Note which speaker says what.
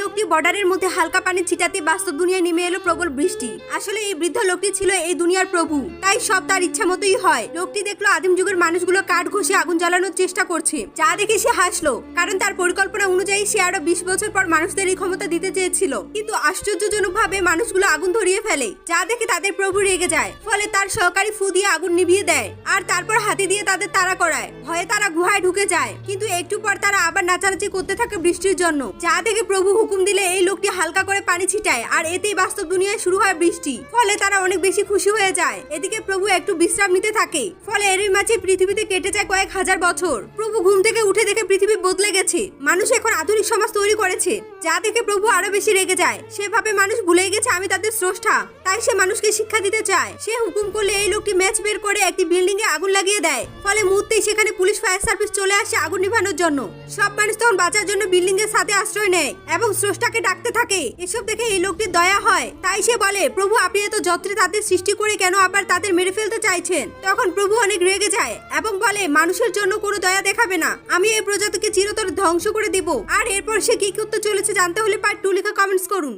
Speaker 1: লোকটি বর্ডারের মধ্যে হালকা পানি ছিটাতে বাস্তব দুনিয়ায় নেমে এলো প্রবল বৃষ্টি। আসলে এই বৃদ্ধ লোকটি ছিল এই দুনিয়ার প্রভু, তাই সব তার ইচ্ছা মতোই হয়। লোকটি দেখলো আদিম যুগের মানুষগুলো কাঠ ঘষে আগুন জ্বালানোর চেষ্টা করছে, যা দেখে সে হাসলো, কারণ তার পরিকল্পনা অনুযায়ী সে আরো 20 বছর পর মানুষদের এই ক্ষমতা দিতে চেয়েছিল। কিন্তু আশ্চর্যজনক ভাবে মানুষগুলো আগুন ধরিয়ে ফেলে, যা দেখে তাদের প্রভু রেগে যায়। ফলে তার সহকারী ফু দিয়ে আগুন নিভিয়ে দেয় আর তারপর হাতি দিয়ে তাদের তাড়া করায়। ভয়ে তারা গুহায় ঢুকে যায়, কিন্তু একটু পর তারা আবার নাচানাচি করতে থাকে বৃষ্টির জন্য, যা দেখে প্রভু হুকুম দিলে এই লোকটি হালকা করে পানি ছিটায় আর এতেই বাস্তব দুনিয়ায় শুরু হয় বৃষ্টি। ফলে তারা অনেক বেশি খুশি হয়ে যায়। এদিকে প্রভু একটু বিশ্রাম নিতে থাকে, ফলে এরই মাঝে পৃথিবীতে কেটে যায় কয়েক হাজার বছর। প্রভু ঘুম থেকে উঠে দেখে পৃথিবী বদলে গেছে, মানুষ এখন আধুনিক সমাজ তৈরি করেছে, যা দেখে প্রভু আরো বেশি রেগে যায়। সেভাবে মানুষ ভুলে গেছে আমি তাদের স্রষ্টা, তাই সে মানুষকে শিক্ষা দিতে চায়। সে হুকুম করলে এই লোকটি ম্যাচ বের করে একটি বিল্ডিং এ আগুন লাগিয়ে দেয়। ফলে মুহূর্তেই সেখানে পুলিশ ফায়ার সার্ভিস চলে আসে আগুন নিভানোর জন্য। সব মানুষ তখন বাঁচার জন্য বিল্ডিং এর সাথে আশ্রয় নেয় এবং স্রষ্টাকে ডাকতে থাকে। এসব দেখে এই লোকটির দয়া হয়, তাই সে বলে, প্রভু আপনি এত যত্নে তাদের সৃষ্টি করে কেন আবার তাদের মেরে ফেলতে চাইছেন? তখন প্রভু অনেক রেগে যায় এবং বলে, মানুষের জন্য কোনো দয়া দেখাবে না, আমি এই প্রজাতিকে চিরতরে ধ্বংস করে দিব। আর এরপর সে কি করতে চলেছে জানতে হলে পার্ট 2 লেখা কমেন্টস করুন।